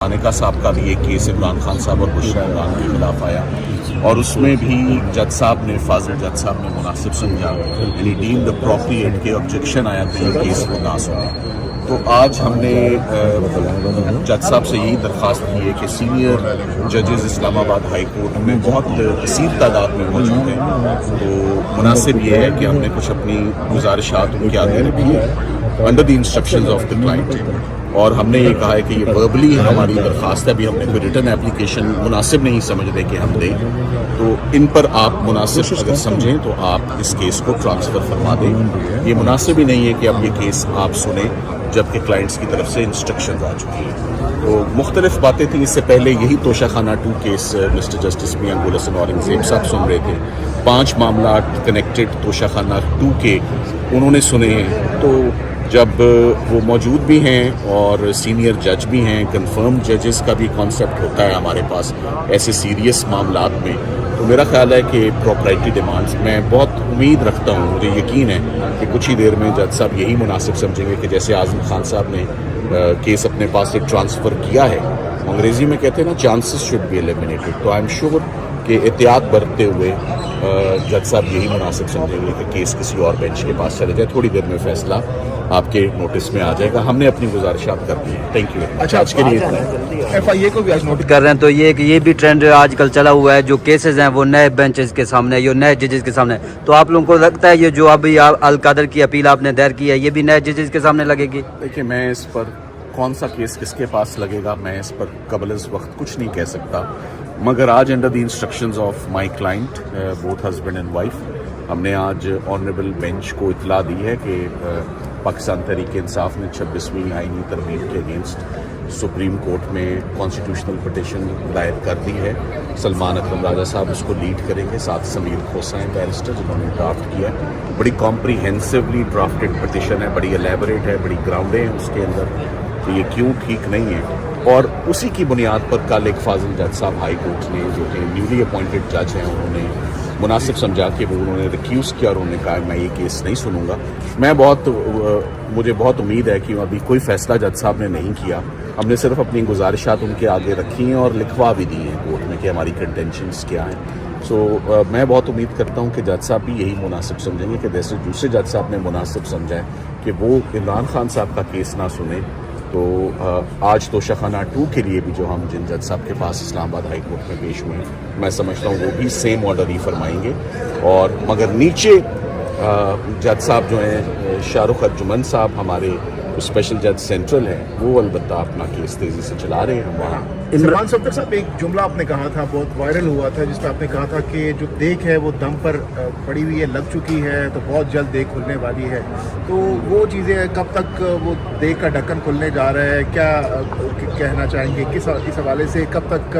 मानिका साहब का भी एक केस इमरान खान साहब और बुशरा इमरान के खिलाफ आया और उसमें भी जज साहब ने फाजिल जज साहब ने मुनासिब समझा यानी डीम्ड अप्रोप्रिएट के ऑब्जेक्शन आया तो ये केस वो ना सुने। तो आज हमने जज साहब से यही दरख्वास्त की है कि सीनियर जजेस इस्लामाबाद हाई कोर्ट में बहुत कसीर तादाद में मौजूद हैं, तो मुनासिब ये है कि हमने कुछ अपनी गुजारिशात उनके आगे रखी है under the instructions of the client. और हमने ये कहा है कि ये वर्बली हमारी दरख्वास्त है, अभी हमने कोई रिटर्न एप्लीकेशन मुनासिब नहीं समझते कि हम दें, तो इन पर आप मुनासिब अगर समझें तो आप इस केस को ट्रांसफ़र फरमा दें। ये मुनासिब ही नहीं है कि अब ये केस आप सुने जबकि क्लाइंट्स की तरफ से इंस्ट्रक्शन आ चुकी हैं। तो मुख्तलिफ बातें थी, इससे पहले यही तोशाखाना 2 केस मिस्टर जस्टिस मियां गुल हसन औरंगज़ेब साहब सुन रहे थे। 5 मामला कनेक्टेड तोशाखाना 2 के उन्होंने सुने हैं, तो जब वो मौजूद भी हैं और सीनियर जज भी हैं, कंफर्म जजेस का भी कॉन्सेप्ट होता है हमारे पास ऐसे सीरियस मामलात में, तो मेरा ख्याल है कि प्रॉपर्टी डिमांड्स मैं बहुत उम्मीद रखता हूँ, मुझे यकीन है कि कुछ ही देर में जज साहब यही मुनासिब समझेंगे कि जैसे आज़म खान साहब ने केस अपने पास से ट्रांसफ़र किया है, अंग्रेज़ी में कहते हैं ना चांसेस शुड बी एलिमिनेटेड, तो आई एम श्योर कि एहतियात बरतते हुए जज साहब यही मुनासिब समझेंगे कि केस किसी और बेंच के पास चले जाए। थोड़ी देर में फैसला आपके नोटिस में आ जाएगा, हमने अपनी गुजारिशात कर दी है। Thank you. अच्छा, आज के लिए FIA को भी आज नोटिस कर रहे हैं, तो ये भी ट्रेंड आजकल चला हुआ है, जो केसेस हैं वो नए बेंचेस के सामने, ये नए जजेस के सामने, तो आप लोगों को लगता है ये जो अभी अल कादर की अपील आपने दायर की है ये भी नए जजेस के सामने लगेगी? देखिए, मैं इस पर कौन सा केस किसके पास लगेगा मैं इस पर कबल इस वक्त कुछ नहीं कह सकता, मगर आज under the instructions of my client both husband and wife हमने आज ऑनरेबल बेंच को इतला दी है कि पाकिस्तान तहरीक इंसाफ ने 26वीं आईनी तरमीम के अगेंस्ट सुप्रीम कोर्ट में कॉन्स्टिट्यूशनल पिटीशन दायर कर दी है। सलमान अकरम राजा साहब उसको लीड करेंगे, साथ समीर खोसा हैं बैरिस्टर जिन्होंने ड्राफ्ट किया है। बड़ी कॉम्प्रीहेंसिवली ड्राफ्टेड पिटीशन है, बड़ी एलेबोरेट है, बड़ी ग्राउंडें हैं उसके अंदर, तो ये क्यों ठीक नहीं है। और उसी की बुनियाद पर कल एक फाजिल जज साहब हाई कोर्ट ने जो कि न्यूली अपॉइंटेड जज हैं उन्होंने मुनासिब समझा कि वो उन्होंने रिक्यूज़ किया और उन्होंने कहा मैं ये केस नहीं सुनूंगा। मुझे बहुत उम्मीद है कि अभी कोई फ़ैसला जज साहब ने नहीं किया, हमने सिर्फ अपनी गुजारिशात उनके आगे रखी हैं और लिखवा भी दी हैं कोर्ट में कि हमारी कंटेंशंस क्या हैं। सो मैं बहुत उम्मीद करता हूँ कि जज साहब भी यही मुनासिब समझेंगे कि जैसे दूसरे जज साहब ने मुनासिब समझा है कि वो इमरान खान साहब का केस ना सुने, तो आज तोशाखाना 2 के लिए भी जो हम जिन जज साहब के पास इस्लामाबाद हाई कोर्ट में पेश हुए हैं, मैं समझता हूँ वो भी सेम ऑर्डर ही फरमाएंगे। और मगर नीचे जज साहब जो हैं शाहरुख अर्जुमन साहब हमारे स्पेशल जज सेंट्रल हैं, वो अलबत्ता अपना केस तेज़ी से चला रहे हैं। वहाँ सलमान सफ्दर साहब एक जुमला आपने कहा था, बहुत वायरल हुआ था, जिसमें आपने कहा था कि जो देख है वो दम पर पड़ी हुई है, लग चुकी है, तो बहुत जल्द देख खुलने वाली है। तो वो चीज़ें कब तक वो देख का ढक्कन खुलने जा रहा है, क्या कहना चाहेंगे, किस हवाले से कब तक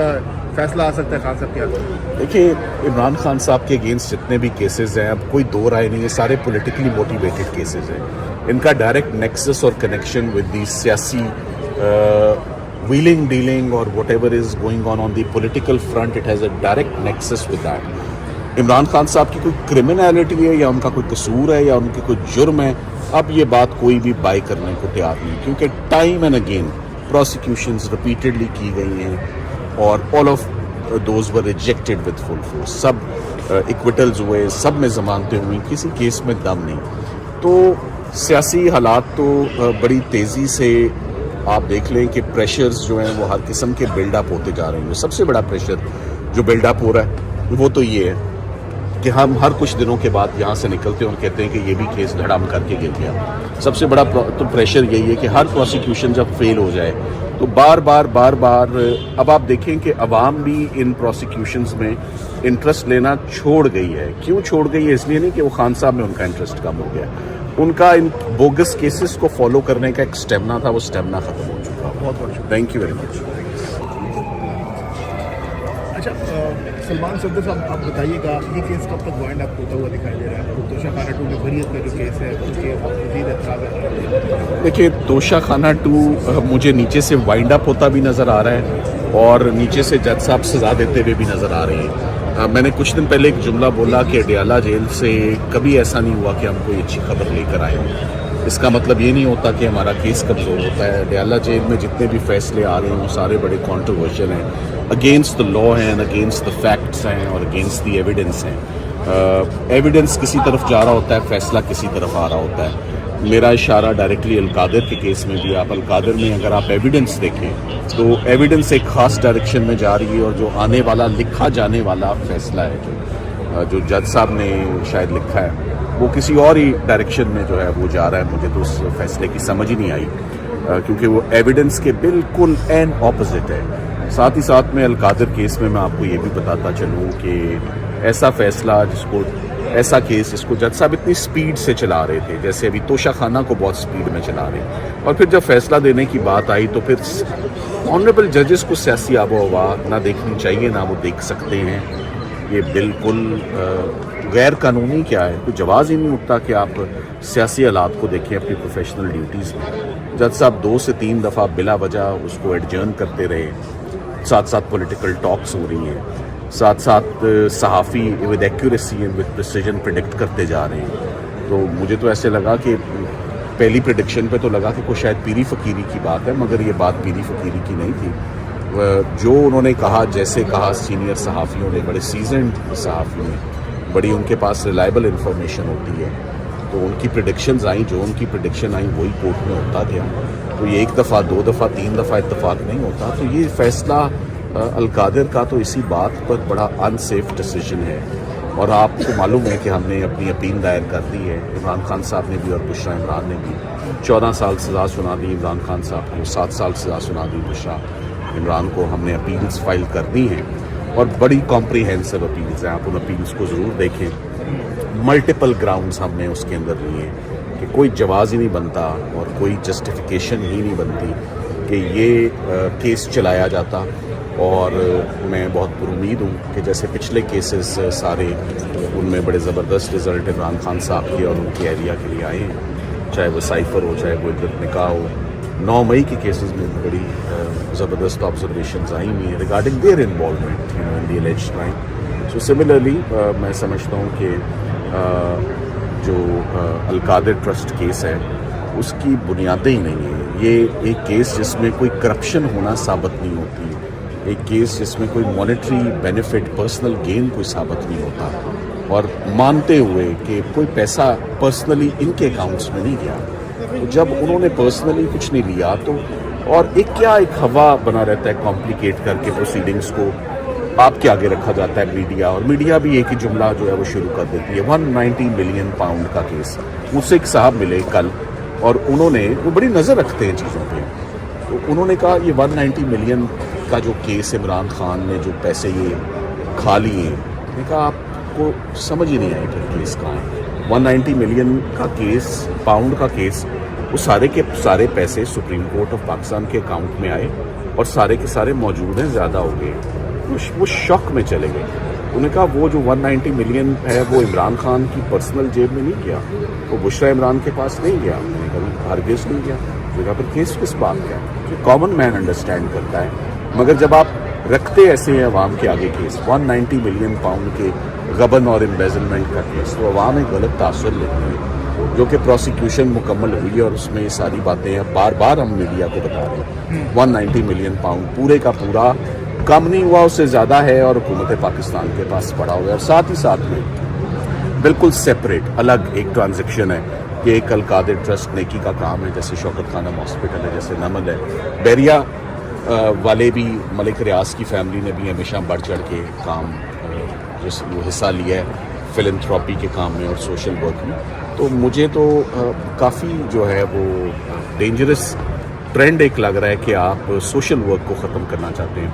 फैसला आ सकता है खान साहब के आगे? देखिए, इमरान खान साहब के अगेंस्ट जितने भी केसेस हैं, अब कोई दो राय नहीं है, सारे पॉलिटिकली मोटिवेटेड केसेस हैं। इनका डायरेक्ट नेक्सस और कनेक्शन विद दी सियासी wheeling dealing or whatever is going on the political front, it has a direct nexus with that। Imran Khan साहब की कोई क्रिमिनलिटी है या उनका कोई कसूर है या उनकी कोई जुर्म है, अब ये बात कोई भी बाई करने को तैयार नहीं, क्योंकि time and again prosecutions repeatedly की गई हैं और all of those were rejected with full force. सब इक्विटल्स हुए, सब में जमानतें हुई, किसी केस में दम नहीं। तो सियासी हालात तो बड़ी तेज़ी से आप देख लें कि प्रेशर्स जो हैं वो हर किस्म के बिल्डअप होते जा रहे हैं। सबसे बड़ा प्रेशर जो बिल्डअप हो रहा है वो तो ये है कि हम हर कुछ दिनों के बाद यहाँ से निकलते हैं और कहते हैं कि ये भी केस धड़ाम करके गिर गया। सबसे बड़ा तो प्रेशर यही है कि हर प्रोसिक्यूशन जब फेल हो जाए तो बार बार अब आप देखें कि अवाम भी इन प्रोसिक्यूशंस में इंटरेस्ट लेना छोड़ गई है। क्यों छोड़ गई है? इसलिए नहीं कि वो खान साहब में उनका इंटरेस्ट कम हो गया, उनका इन बोगस केसेस को फॉलो करने का एक स्टेमिना था, वो स्टेमिना खत्म हो चुका। बहुत थैंक यू वेरी मच। अच्छा, सलमान सफ्दर साहब आप बताइएगा, ये केस कब तक वाइंड अप होता हुआ दिखाई दे रहा है? तोशाखाना 2 में बरीयत का जो केस है उसके मज़ीद एतराज़? देखिए, तोशाखाना 2 मुझे नीचे से वाइंड अप होता भी नज़र आ रहा है और नीचे से जज साहब सजा देते हुए भी नज़र आ रहे हैं। मैंने कुछ दिन पहले एक जुमला बोला कि अडियाला जेल से कभी ऐसा नहीं हुआ कि हम कोई अच्छी खबर लेकर आए। اس کا مطلب یہ نہیں ہوتا کہ ہمارا کیس کمزور ہوتا ہے. ڈیالہ جیل میں جتنے بھی فیصلے آ رہے ہیں وہ سارے بڑے کانٹروورشل ہیں, اگینسٹ دا لا ہیں, اگینسٹ دا فیکٹس ہیں اور اگینسٹ دی ایویڈنس ہیں. ایویڈنس کسی طرف جا رہا ہوتا ہے, فیصلہ کسی طرف آ رہا ہوتا ہے. میرا اشارہ ڈائریکٹلی القادر کے کیس میں بھی, آپ القادر میں اگر آپ ایویڈنس دیکھیں تو ایویڈنس ایک خاص ڈائریکشن میں جا رہی ہے, اور جو آنے والا لکھا جانے والا فیصلہ ہے جو جج صاحب نے شاید لکھا ہے وہ کسی اور ہی ڈائریکشن میں جو ہے وہ جا رہا ہے. مجھے تو اس فیصلے کی سمجھ ہی نہیں آئی کیونکہ وہ ایویڈنس کے بالکل این اپوزٹ ہے. ساتھ ہی ساتھ میں القادر کیس میں آپ کو یہ بھی بتاتا چلوں کہ ایسا فیصلہ ایسا کیس جس کو جج صاحب اتنی سپیڈ سے چلا رہے تھے, جیسے ابھی توشہ خانہ کو بہت سپیڈ میں چلا رہے ہیں, اور پھر جب فیصلہ دینے کی بات آئی تو پھر آنریبل ججز کو سیاسی آب و ہوا نہ دیکھنی چاہیے نہ وہ دیکھ سکتے ہیں. یہ بالکل غیر قانونی کیا ہے, کوئی جواز ہی نہیں اٹھتا کہ آپ سیاسی حالات کو دیکھیں اپنی پروفیشنل ڈیوٹیز میں. جج صاحب 2 سے 3 دفعہ بلا وجہ اس کو ایڈجرن کرتے رہے, ساتھ ساتھ پولیٹیکل ٹاکس ہو رہی ہیں, ساتھ ساتھ صحافی with accuracy and with precision predict کرتے جا رہے ہیں. تو مجھے تو ایسے لگا کہ پہلی پریڈکشن پہ تو لگا کہ کوئی شاید پیری فقیری کی بات ہے, مگر یہ بات پیری فقیری کی نہیں تھی. جو انہوں نے کہا, جیسے کہا سینئر صحافیوں نے, بڑے سیزنڈ صحافیوں نے, بڑی ان کے پاس ریلائبل انفارمیشن ہوتی ہے, تو ان کی پریڈکشنز آئیں, جو ان کی پریڈکشن آئیں وہی کورٹ میں ہوتا گیا. تو یہ 1 دفعہ 2 دفعہ 3 دفعہ اتفاق نہیں ہوتا. تو یہ فیصلہ القادر کا تو اسی بات پر بڑا ان سیف ڈیسیجن ہے, اور آپ کو معلوم ہے کہ ہم نے اپنی اپیل دائر کر دی ہے. عمران خان صاحب نے بھی اور بشرا عمران نے بھی 14 سال سزا سنا دی عمران خان صاحب کو, 7 سال سزا سنا دی بشرا عمران کو. ہم نے اپیلز فائل کر دی ہیں اور بڑی کمپریہنسو اپیلز ہیں. آپ ان اپیلز کو ضرور دیکھیں. ملٹیپل گراؤنڈز ہم نے اس کے اندر لیے ہیں کہ کوئی جواز ہی نہیں بنتا اور کوئی جسٹیفیکیشن ہی نہیں بنتی کہ یہ کیس چلایا جاتا. اور میں بہت پر امید ہوں کہ جیسے پچھلے کیسز سارے ان میں بڑے زبردست رزلٹ عمران خان صاحب کے اور ان کی اہلیہ کے لیے آئے ہیں, چاہے وہ سائفر ہو, چاہے وہ عدت نکاح ہو. 9 مئی کے کیسز میں بڑی زبردست آبزرویشنز آئی ہوئی ہیں regarding their involvement in the alleged crime. So similarly میں سمجھتا ہوں کہ جو القادر ٹرسٹ کیس ہے اس کی بنیادیں ہی نہیں ہیں. یہ ایک کیس جس میں کوئی کرپشن ہونا ثابت نہیں ہوتی, ایک کیس جس میں کوئی مانیٹری بینیفٹ, پرسنل گین کوئی ثابت نہیں ہوتا, اور مانتے ہوئے کہ کوئی پیسہ پرسنلی ان کے اکاؤنٹس میں نہیں گیا. تو جب انہوں نے پرسنلی کچھ نہیں لیا تو اور ایک ہوا بنا رہتا ہے کمپلیکیٹ کر کے پروسیڈنگز کو آپ کے آگے رکھا جاتا ہے میڈیا, اور میڈیا بھی ایک ہی جملہ جو ہے وہ شروع کر دیتی ہے. 190 ملین پاؤنڈ کا کیس. مجھ سے ایک صاحب ملے کل اور انہوں نے, وہ بڑی نظر رکھتے ہیں چیزوں پہ, تو انہوں نے کہا یہ 190 ملین کا جو کیس عمران خان نے جو پیسے یہ کھا لیے, میں نے کہا آپ کو سمجھ ہی نہیں آئی کہ کیس کہاں ہے. 190 ملین کا کیس, پاؤنڈ کا کیس, وہ سارے کے سارے پیسے سپریم کورٹ آف پاکستان کے اکاؤنٹ میں آئے اور سارے کے سارے موجود ہیں, زیادہ ہو گئے. وہ شوق میں چلے گئے. انہوں نے کہا وہ جو 190 ملین ہے وہ عمران خان کی پرسنل جیب میں نہیں گیا, وہ بشرا عمران کے پاس نہیں گیا. میں نے کہا ہرگز نہیں گیا. جگہ پر کیس کس بات کا ہے, کامن مین انڈرسٹینڈ کرتا ہے. مگر جب آپ رکھتے ایسے ہیں عوام کے آگے کیس 190 ملین پاؤنڈ کے غبن اور امبیزلمنٹ کا کیس, تو عوام ایک غلط تاثر لیتی ہے, جو کہ پروسیکیوشن مکمل ہوئی ہے اور اس میں یہ ساری باتیں ہیں. بار بار ہم میڈیا کو بتا رہے ہیں 190 ملین پاؤنڈ پورے کا پورا کم نہیں ہوا, اس سے زیادہ ہے اور حکومت پاکستان کے پاس پڑا ہوا ہے. اور ساتھ ہی ساتھ میں بالکل سیپریٹ الگ ایک ٹرانزیکشن ہے کہ ایک القادر ٹرسٹ نیکی کا کام ہے, جیسے شوکت خانم ہاسپٹل ہے, جیسے نمل ہے. بیریا والے بھی, ملک ریاض کی فیملی نے بھی ہمیشہ بڑھ چڑھ کے کام جس وہ حصہ لیا ہے فلنتھراپی کے کام میں اور سوشل ورک میں. تو مجھے تو کافی جو ہے وہ ڈینجرس ٹرینڈ ایک لگ رہا ہے کہ آپ سوشل ورک کو ختم کرنا چاہتے ہیں.